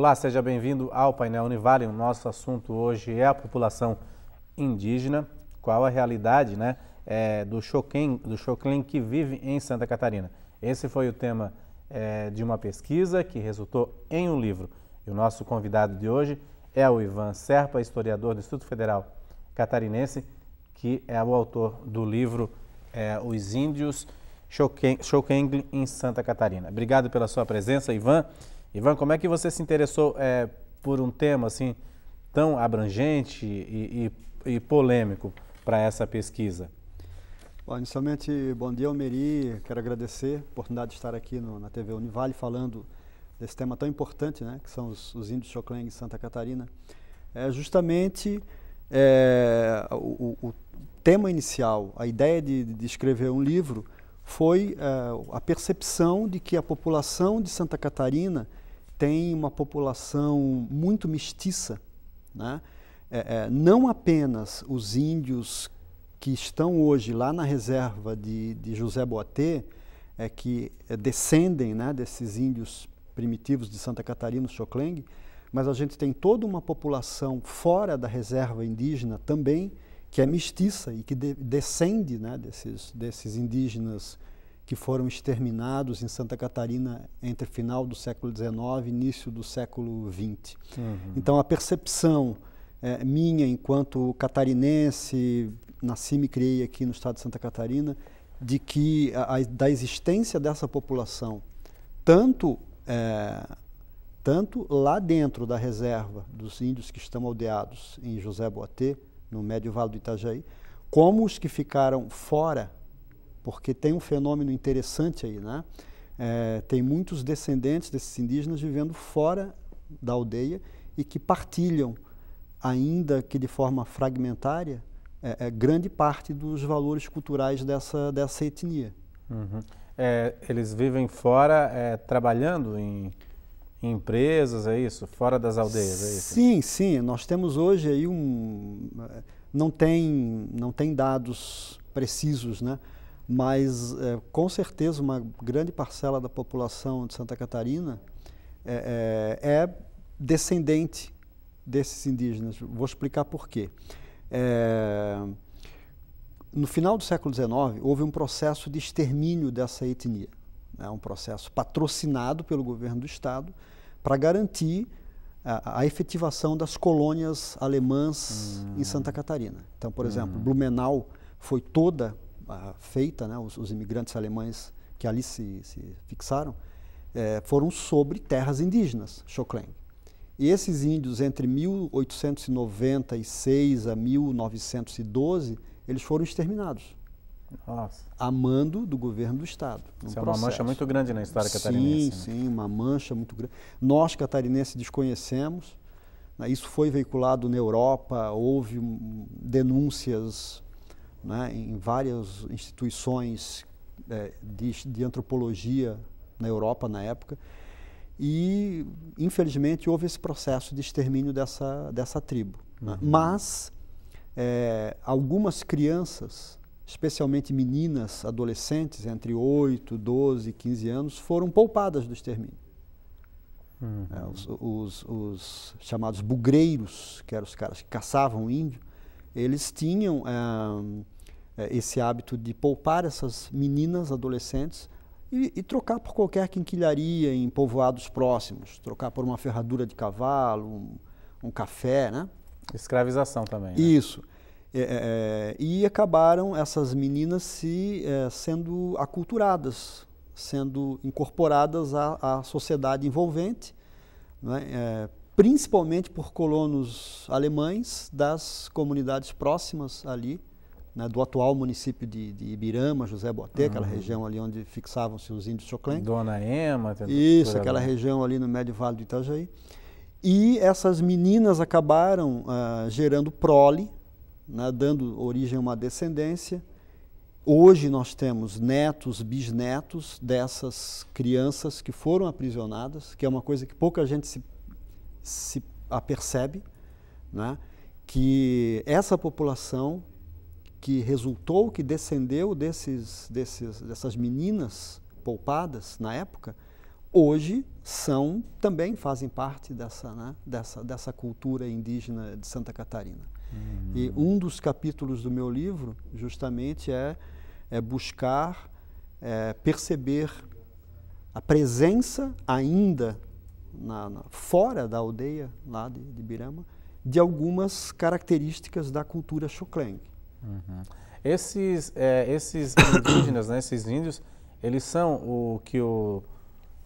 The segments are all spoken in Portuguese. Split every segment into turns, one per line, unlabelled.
Olá, seja bem-vindo ao Painel Univale. O nosso assunto hoje é a população indígena. Qual a realidade, do Xoklen que vive em Santa Catarina? Esse foi o tema de uma pesquisa que resultou em um livro. E o nosso convidado de hoje é o Ivan Serpa, historiador do Instituto Federal Catarinense, que é o autor do livro Os Índios Xoklen em Santa Catarina. Obrigado pela sua presença, Ivan. Ivan, como é que você se interessou por um tema assim tão abrangente e polêmico para essa pesquisa?
Bom, inicialmente, bom dia, Almeri. Quero agradecer a oportunidade de estar aqui na TV Univale falando desse tema tão importante, que são os índios Xoklen em Santa Catarina. Justamente o tema inicial, a ideia de escrever um livro foi a percepção de que a população de Santa Catarina tem uma população muito mestiça, não apenas os índios que estão hoje lá na reserva de José Boatê, que descendem desses índios primitivos de Santa Catarina, os Xoklen, mas a gente tem toda uma população fora da reserva indígena também, que é mestiça e que descende desses indígenas que foram exterminados em Santa Catarina entre final do século XIX e início do século XX. Uhum. Então, a percepção minha, enquanto catarinense, nasci e me criei aqui no estado de Santa Catarina, de que da existência dessa população, tanto lá dentro da reserva dos índios que estão aldeados em José Boatê, no Médio Vale do Itajaí, como os que ficaram fora, porque tem um fenômeno interessante aí, tem muitos descendentes desses indígenas vivendo fora da aldeia e que partilham, ainda que de forma fragmentária, grande parte dos valores culturais dessa etnia.
Uhum. Eles vivem fora trabalhando em empresas, é isso? Fora das aldeias, é isso?
Sim, sim. Nós temos hoje aí não tem dados precisos, mas com certeza uma grande parcela da população de Santa Catarina é descendente desses indígenas. Vou explicar por quê. No final do século XIX, houve um processo de extermínio dessa etnia, um processo patrocinado pelo governo do Estado para garantir a efetivação das colônias alemãs em Santa Catarina. Então, por exemplo, Blumenau foi toda feita, os imigrantes alemães que ali se fixaram, foram sobre terras indígenas, Xoklen. E esses índios, entre 1896 a 1912, eles foram exterminados.
Nossa.
A mando do governo do Estado.
Isso é uma mancha muito grande na história catarinense.
Sim, uma mancha muito grande. Nós, catarinenses, desconhecemos. Isso foi veiculado na Europa, houve denúncias em várias instituições de antropologia na Europa na época. E, infelizmente, houve esse processo de extermínio dessa tribo. Uhum. Mas algumas crianças, especialmente meninas, adolescentes, entre 8, 12 e 15 anos, foram poupadas do extermínio. Uhum. Os chamados bugreiros, que eram os caras que caçavam índio, eles tinham esse hábito de poupar essas meninas adolescentes e trocar por qualquer quinquilharia em povoados próximos, trocar por uma ferradura de cavalo, um café,
Escravização também.
Isso. E acabaram essas meninas sendo aculturadas, sendo incorporadas à sociedade envolvente, principalmente por colonos alemães das comunidades próximas ali, do atual município de Ibirama, José Boatê, aquela região ali onde fixavam-se os índios Xoklen.
Dona Ema.
Isso, aquela região ali no Médio Vale do Itajaí. E essas meninas acabaram gerando prole, dando origem a uma descendência. Hoje nós temos netos, bisnetos dessas crianças que foram aprisionadas, que é uma coisa que pouca gente se apercebe, que essa população que resultou, que descendeu dessas meninas poupadas na época, hoje também fazem parte dessa cultura indígena de Santa Catarina. E um dos capítulos do meu livro justamente é buscar perceber a presença ainda fora da aldeia lá de Birama de algumas características da cultura Xoclengue.
Esses indígenas, né, esses índios, eles são o que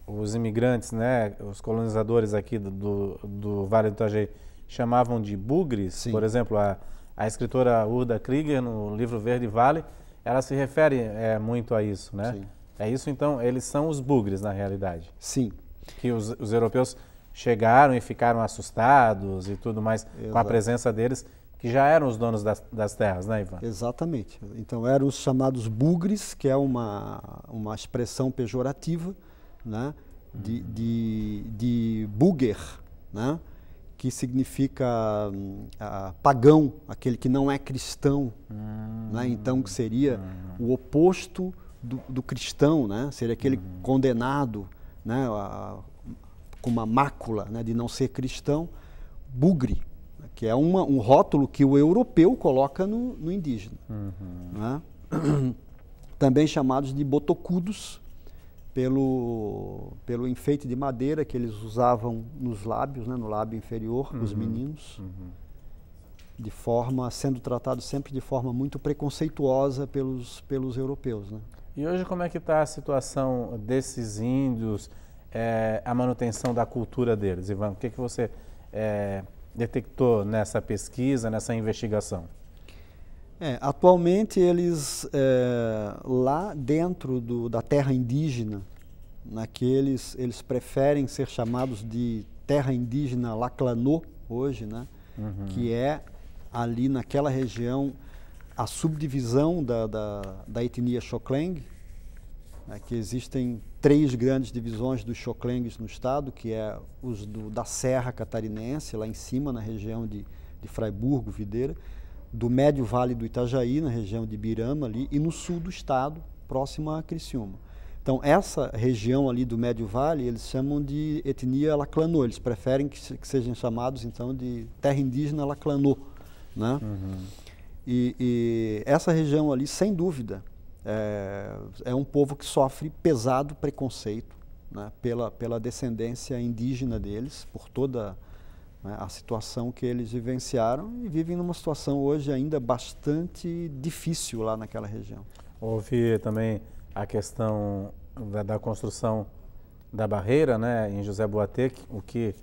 os imigrantes, né, os colonizadores aqui do Vale do Itajaí chamavam de bugres. Sim. Por exemplo, a escritora Urda Krieger, no livro Verde Vale, ela se refere muito a isso, né? Sim. É isso, então, eles são os bugres, na realidade.
Sim.
Que os europeus chegaram e ficaram assustados e tudo mais. Exato. Com a presença deles, que já eram os donos das terras, né, Ivan?
Exatamente. Então, eram os chamados bugres, que é uma expressão pejorativa, né, de buger, né, que significa pagão, aquele que não é cristão, né, então que seria o oposto do cristão, né, seria aquele condenado, né, com uma mácula, né, de não ser cristão, bugre, que é um rótulo que o europeu coloca no indígena. Né? Também chamados de botocudos, pelo enfeite de madeira que eles usavam nos lábios, né, no lábio inferior, os meninos, sendo tratados sempre de forma muito preconceituosa pelos europeus. Né?
E hoje como é que está a situação desses índios, a manutenção da cultura deles, Ivan? O que você detectou nessa pesquisa, nessa investigação?
Atualmente eles, lá dentro da terra indígena, eles preferem ser chamados de terra indígena Laclanô hoje, né? Que é ali naquela região a subdivisão da etnia Xoclengue, né? Que existem 3 grandes divisões dos Xoclengues no estado, que é os da Serra Catarinense, lá em cima na região de Fraiburgo, Videira, do Médio Vale do Itajaí, na região de Birama, ali, e no sul do estado, próximo a Criciúma. Então, essa região ali do Médio Vale, eles chamam de etnia Laclanô, eles preferem que sejam chamados, então, de terra indígena Laclanô. Né? E essa região ali, sem dúvida, é um povo que sofre pesado preconceito, né, pela descendência indígena deles, por toda a situação que eles vivenciaram e vivem numa situação hoje ainda bastante difícil lá naquela região.
Houve também a questão da construção da barreira, né, em José Boatê, o que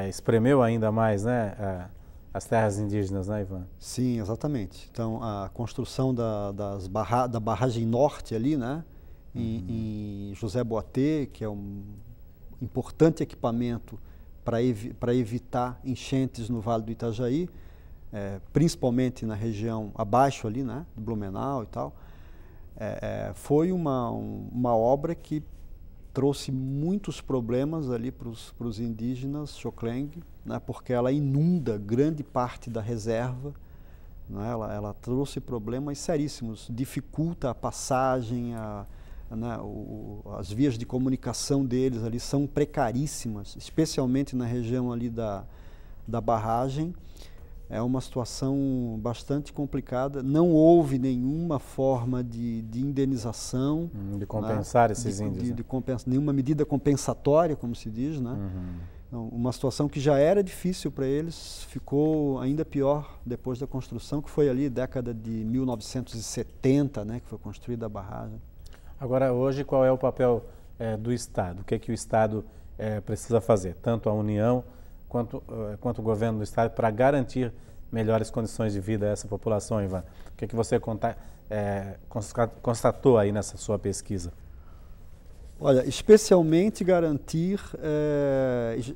espremeu ainda mais, né, as terras indígenas, né, Ivan?
Sim, exatamente. Então, a construção da barragem norte ali, né, em José Boatê, que é um importante equipamento para evitar enchentes no Vale do Itajaí, principalmente na região abaixo ali, né, do Blumenau e tal, foi uma obra que trouxe muitos problemas ali para os indígenas Xoclengue, né, porque ela inunda grande parte da reserva, né, ela trouxe problemas seríssimos, dificulta a passagem, né, as vias de comunicação deles ali são precaríssimas, especialmente na região ali da barragem. É uma situação bastante complicada, não houve nenhuma forma de indenização.
De compensar, né, esses índios.
Nenhuma medida compensatória, como se diz, né? Então, uma situação que já era difícil para eles, ficou ainda pior depois da construção, que foi ali década de 1970, né, que foi construída a barragem.
Agora, hoje, qual é o papel do Estado? O que é que o Estado precisa fazer? Tanto a União quanto o governo do Estado para garantir melhores condições de vida a essa população, Ivan? O que é que você constatou aí nessa sua pesquisa?
Olha, especialmente garantir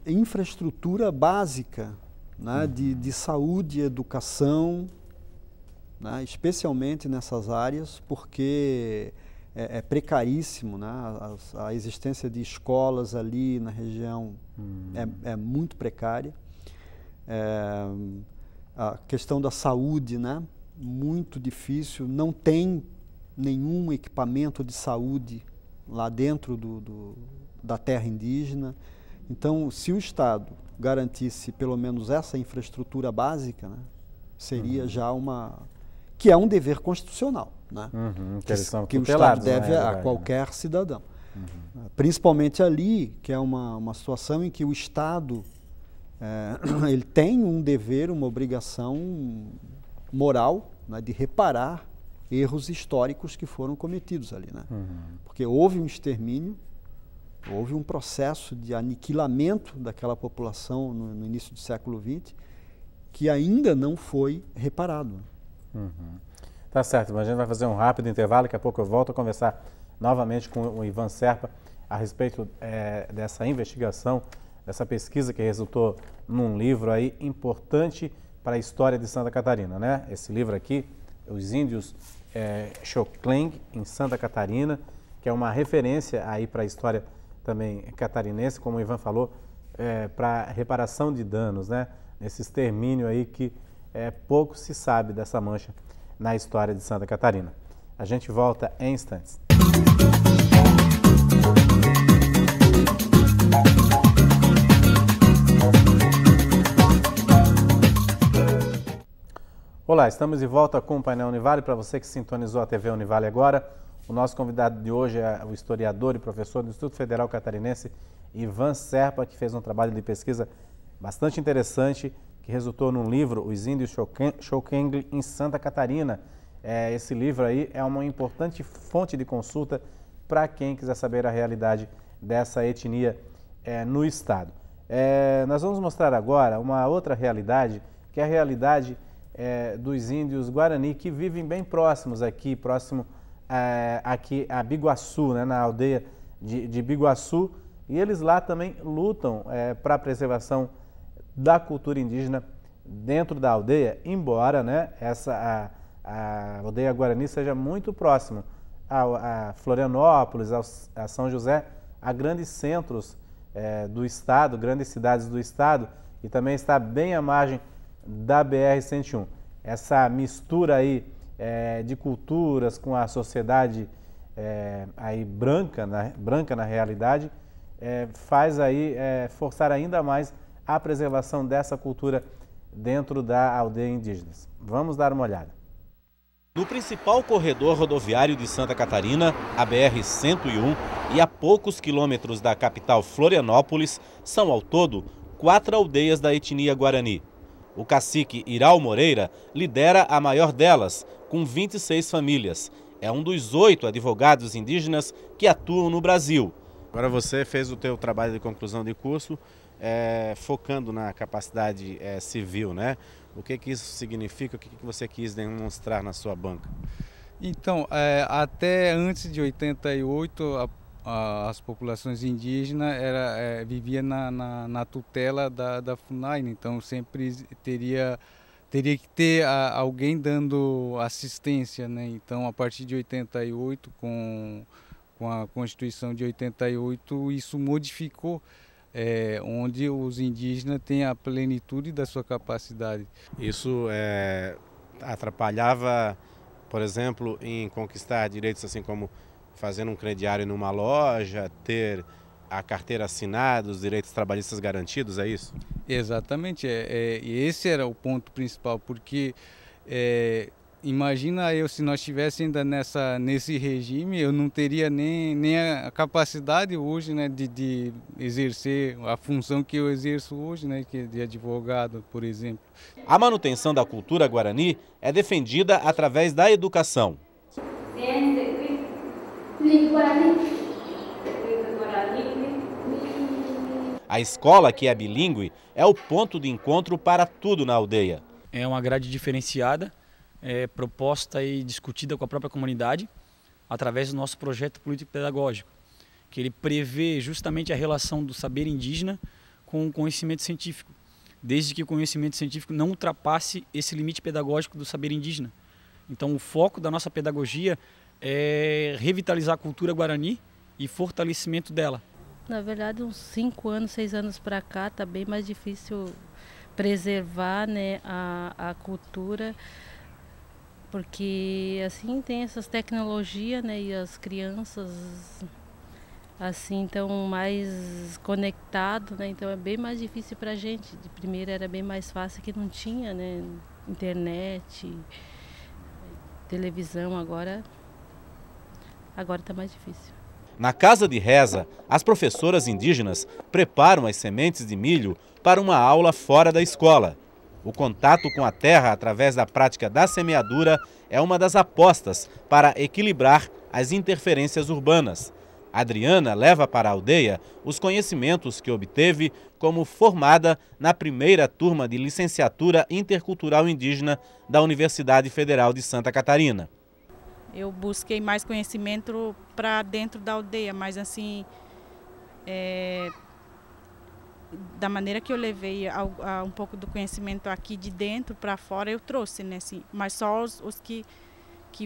infraestrutura básica, né, de saúde e educação, né, especialmente nessas áreas, porque é precaríssimo, né? A existência de escolas ali na região é muito precária. A questão da saúde, né? Muito difícil, não tem nenhum equipamento de saúde lá dentro da terra indígena. Então, se o Estado garantisse pelo menos essa infraestrutura básica, né, seria já que é um dever constitucional, né, que o Estado deve a qualquer cidadão. Principalmente ali, que é uma situação em que o Estado ele tem um dever, uma obrigação moral, né, de reparar erros históricos que foram cometidos ali, né? Porque houve um extermínio, houve um processo de aniquilamento daquela população no início do século XX que ainda não foi reparado.
Tá certo, mas a gente vai fazer um rápido intervalo, daqui a pouco eu volto a conversar novamente com o Ivan Serpa a respeito dessa investigação, dessa pesquisa que resultou num livro aí importante para a história de Santa Catarina, né? Esse livro aqui, Os Índios Xocleng em Santa Catarina, que é uma referência aí para a história também catarinense, como o Ivan falou, para reparação de danos, né? Nesse extermínio aí que pouco se sabe dessa mancha na história de Santa Catarina. A gente volta em instantes. Olá, estamos de volta com o Painel Univale. Para você que sintonizou a TV Univale agora, o nosso convidado de hoje é o historiador e professor do Instituto Federal Catarinense, Ivan Serpa, que fez um trabalho de pesquisa bastante interessante, que resultou num livro, Os Índios Xocleng em Santa Catarina. Esse livro aí é uma importante fonte de consulta para quem quiser saber a realidade dessa etnia no estado. Nós vamos mostrar agora uma outra realidade, que é a realidade dos índios Guarani, que vivem bem próximos aqui, aqui a Biguaçu, né, na aldeia de Biguaçu, e eles lá também lutam para a preservação da cultura indígena dentro da aldeia, embora, né, a aldeia Guarani seja muito próxima a Florianópolis, a São José, a grandes centros do estado, grandes cidades do estado, e também está bem à margem da BR-101. Essa mistura aí de culturas com a sociedade aí branca na realidade, faz aí forçar ainda mais a preservação dessa cultura dentro da aldeia indígena. Vamos dar uma olhada. No principal corredor rodoviário de Santa Catarina, a BR-101, e a poucos quilômetros da capital Florianópolis, são ao todo 4 aldeias da etnia Guarani. O cacique Iral Moreira lidera a maior delas, com 26 famílias. É um dos 8 advogados indígenas que atuam no Brasil. Agora você fez o teu trabalho de conclusão de curso focando na capacidade civil, né? O que isso significa? O que você quis demonstrar na sua banca?
Então, até antes de 88, as populações indígenas viviam na tutela da FUNAI, então sempre teria que ter alguém dando assistência, né? Então, a partir de 88, com a Constituição de 88, isso modificou, onde os indígenas têm a plenitude da sua capacidade.
Isso atrapalhava, por exemplo, em conquistar direitos assim como fazendo um crediário numa loja, ter a carteira assinada, os direitos trabalhistas garantidos, é isso?
Exatamente, e esse era o ponto principal, porque imagina se nós estivéssemos ainda nesse regime, eu não teria nem a capacidade hoje, né, de exercer a função que eu exerço hoje, né, que é de advogado, por exemplo.
A manutenção da cultura guarani é defendida através da educação. A escola, que é bilíngue, é o ponto de encontro para tudo na aldeia.
É uma grade diferenciada, proposta e discutida com a própria comunidade, através do nosso projeto político-pedagógico, que ele prevê justamente a relação do saber indígena com o conhecimento científico, desde que o conhecimento científico não ultrapasse esse limite pedagógico do saber indígena. Então, o foco da nossa pedagogia é revitalizar a cultura guarani e fortalecimento dela.
Na verdade, uns 5 anos, 6 anos para cá, está bem mais difícil preservar, né, a cultura, porque assim tem essas tecnologias, né, e as crianças assim, então mais conectado, né? Então é bem mais difícil para a gente. De primeira era bem mais fácil, que não tinha, né? Internet, televisão, agora está mais difícil.
Na casa de reza, as professoras indígenas preparam as sementes de milho para uma aula fora da escola. O contato com a terra através da prática da semeadura é uma das apostas para equilibrar as interferências urbanas. Adriana leva para a aldeia os conhecimentos que obteve como formada na primeira turma de licenciatura intercultural indígena da Universidade Federal de Santa Catarina.
Eu busquei mais conhecimento para dentro da aldeia, mas assim, da maneira que eu levei um pouco do conhecimento aqui de dentro para fora, eu trouxe, né? Assim, mas só os que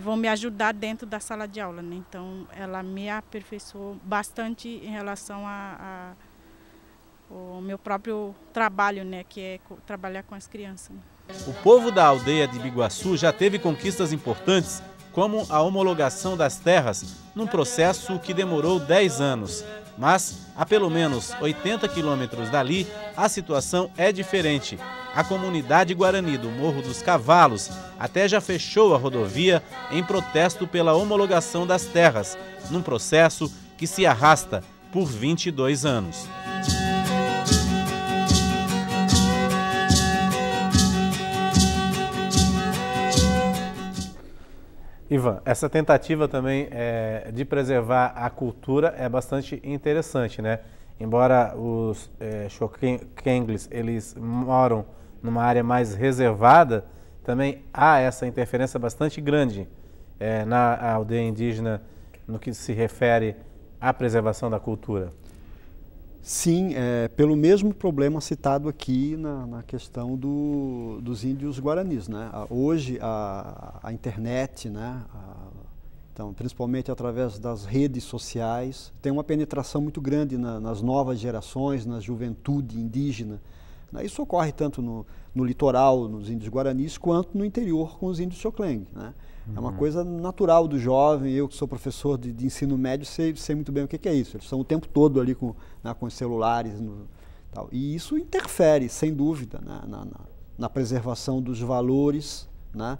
vão me ajudar dentro da sala de aula, né? Então, ela me aperfeiçoou bastante em relação ao meu próprio trabalho, né? Que é trabalhar com as crianças. Né?
O povo da aldeia de Biguaçu já teve conquistas importantes, como a homologação das terras, num processo que demorou 10 anos. Mas, a pelo menos 80 quilômetros dali, a situação é diferente. A comunidade Guarani do Morro dos Cavalos até já fechou a rodovia em protesto pela homologação das terras, num processo que se arrasta por 22 anos. Ivan, essa tentativa também de preservar a cultura é bastante interessante, né? Embora os Xokengles, eles moram numa área mais reservada, também há essa interferência bastante grande na aldeia indígena no que se refere à preservação da cultura.
Sim, pelo mesmo problema citado aqui na questão dos índios guaranis, né? Hoje a internet, né? Então, principalmente através das redes sociais, tem uma penetração muito grande nas novas gerações, na juventude indígena. Isso ocorre tanto no litoral, nos índios guaranis, quanto no interior com os índios Xokleng, né? É uma coisa natural do jovem. Eu que sou professor de ensino médio sei muito bem o que é isso. Eles estão o tempo todo ali com os celulares. Tal. E isso interfere, sem dúvida, né, na preservação dos valores, né,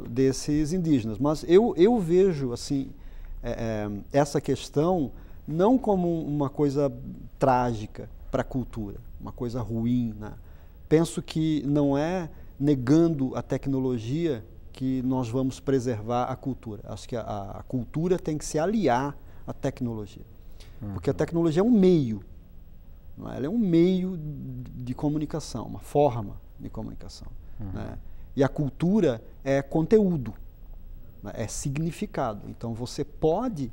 desses indígenas. Mas eu vejo assim, essa questão não como uma coisa trágica para a cultura, uma coisa ruim. Né? Penso que não é negando a tecnologia que nós vamos preservar a cultura. Acho que a cultura tem que se aliar à tecnologia. Porque a tecnologia é um meio, não é? Ela é um meio de comunicação, uma forma de comunicação. Né? E a cultura é conteúdo, né? É significado. Então você pode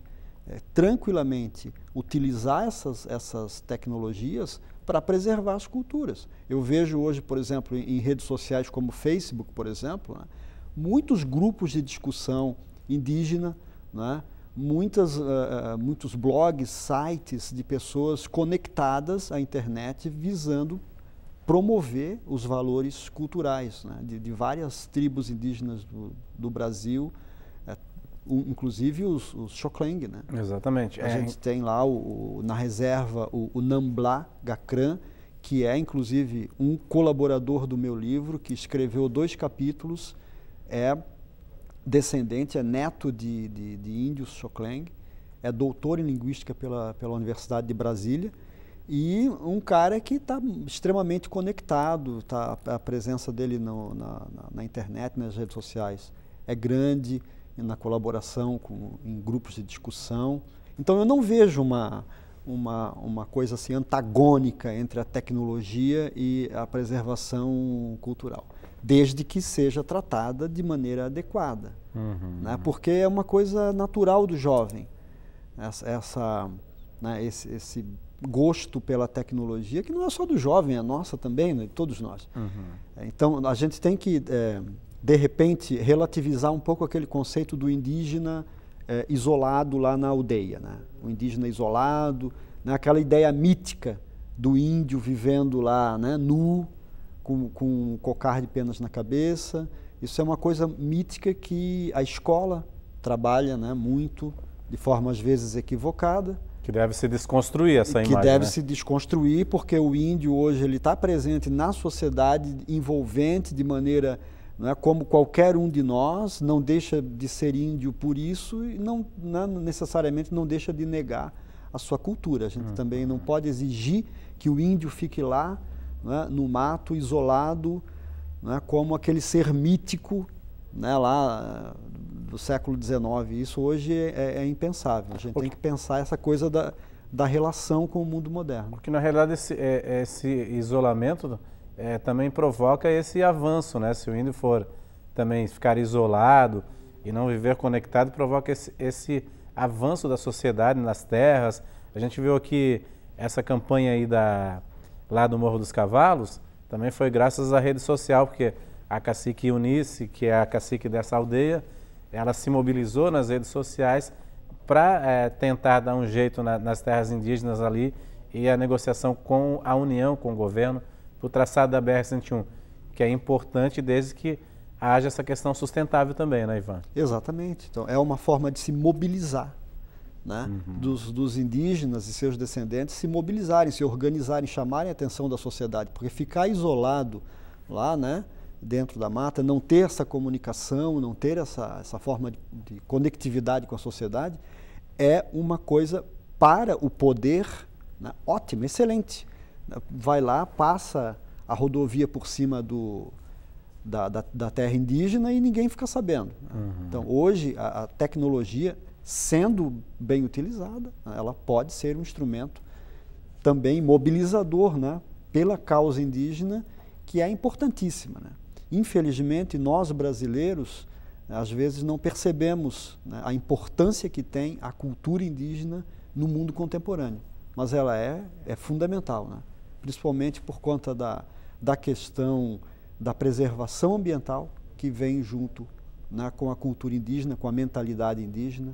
tranquilamente utilizar essas tecnologias para preservar as culturas. Eu vejo hoje, por exemplo, em redes sociais como o Facebook, por exemplo, né? Muitos grupos de discussão indígena, né? Muitos blogs, sites de pessoas conectadas à internet visando promover os valores culturais, né? de várias tribos indígenas do Brasil, inclusive os Xokleng. Né?
Exatamente.
A gente tem lá na reserva o Namblá Gakran, que é inclusive um colaborador do meu livro, que escreveu 2 capítulos, é descendente, é neto de índios Xokleng, é doutor em linguística pela Universidade de Brasília, e um cara que está extremamente conectado, a presença dele na internet, nas redes sociais é grande, na colaboração em grupos de discussão. Então eu não vejo uma coisa assim antagônica entre a tecnologia e a preservação cultural, desde que seja tratada de maneira adequada, né? Porque é uma coisa natural do jovem, né, esse gosto pela tecnologia, que não é só do jovem, é nossa também, né, de todos nós. Então a gente tem que, de repente, relativizar um pouco aquele conceito do indígena isolado lá na aldeia, né? O indígena isolado, né? Aquela ideia mítica do índio vivendo lá, né, nu, com um cocar de penas na cabeça. Isso é uma coisa mítica que a escola trabalha, né, muito, de forma às vezes equivocada,
Que deve se desconstruir essa imagem,
que deve
né?
se desconstruir, porque o índio hoje ele está presente na sociedade, envolvente de maneira, não é, como qualquer um de nós, não deixa de ser índio por isso e não necessariamente não deixa de negar a sua cultura. A gente também não pode exigir que o índio fique lá, não é, no mato, isolado, não é, como aquele ser mítico, né, lá do século XIX. Isso hoje é impensável. A gente tem que pensar essa coisa da relação com o mundo moderno.
Porque, na realidade, esse isolamento também provoca esse avanço, né? Se o índio for também ficar isolado e não viver conectado, provoca esse avanço da sociedade nas terras. A gente viu aqui essa campanha aí lá do Morro dos Cavalos, também foi graças à rede social, porque a cacique Eunice, que é a cacique dessa aldeia, ela se mobilizou nas redes sociais para tentar dar um jeito nas terras indígenas ali e a negociação com a União, com o governo, para o traçado da BR-101, que é importante desde que haja essa questão sustentável também, né, Ivan?
Exatamente. Então, é uma forma de se mobilizar, né? Dos indígenas e seus descendentes se mobilizarem, se organizarem, chamarem a atenção da sociedade, porque ficar isolado lá, né, dentro da mata, não ter essa comunicação, não ter essa forma de conectividade com a sociedade, é uma coisa para o poder, né, ótima, excelente. Vai lá, passa a rodovia por cima da terra indígena e ninguém fica sabendo. Então, hoje, a tecnologia, sendo bem utilizada, ela pode ser um instrumento também mobilizador, né, pela causa indígena, que é importantíssima, né? Infelizmente, nós brasileiros, às vezes, não percebemos, né, a importância que tem a cultura indígena no mundo contemporâneo. Mas ela é fundamental, né? Principalmente por conta da questão da preservação ambiental, que vem junto, né, com a cultura indígena, com a mentalidade indígena.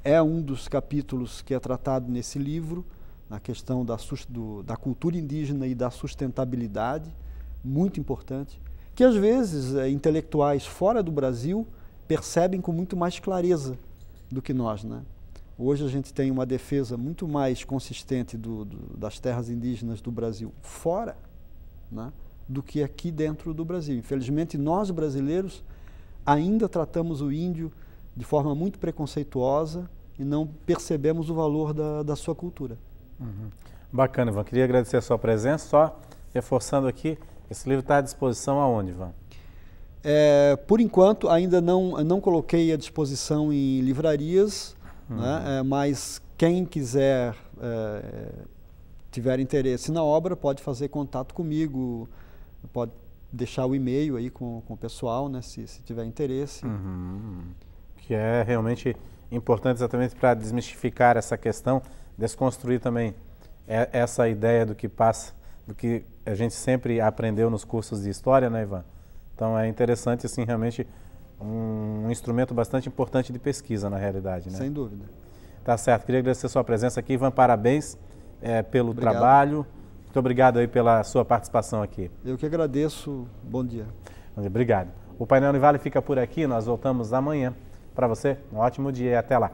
É um dos capítulos que é tratado nesse livro, na questão da cultura indígena e da sustentabilidade, muito importante, que às vezes intelectuais fora do Brasil percebem com muito mais clareza do que nós, né? Hoje a gente tem uma defesa muito mais consistente das terras indígenas do Brasil fora, né, do que aqui dentro do Brasil. Infelizmente, nós brasileiros ainda tratamos o índio de forma muito preconceituosa e não percebemos o valor da sua cultura.
Bacana, Ivan. Queria agradecer a sua presença. Só reforçando aqui, esse livro está à disposição aonde, Ivan?
Por enquanto, ainda não coloquei à disposição em livrarias, né, mas quem quiser, tiver interesse na obra, pode fazer contato comigo, pode deixar o e-mail aí com o pessoal, né, se tiver interesse.
Que é realmente importante exatamente para desmistificar essa questão, desconstruir também essa ideia do que passa, do que a gente sempre aprendeu nos cursos de história, né, Ivan? Então é interessante, assim, realmente um instrumento bastante importante de pesquisa, na realidade, né?
Sem dúvida.
Tá certo. Queria agradecer a sua presença aqui, Ivan. Parabéns pelo
Obrigado.
trabalho. Muito obrigado aí pela sua participação aqui.
Eu que agradeço. Bom dia.
Obrigado. O Painel Univale fica por aqui. Nós voltamos amanhã. Para você, um ótimo dia e até lá.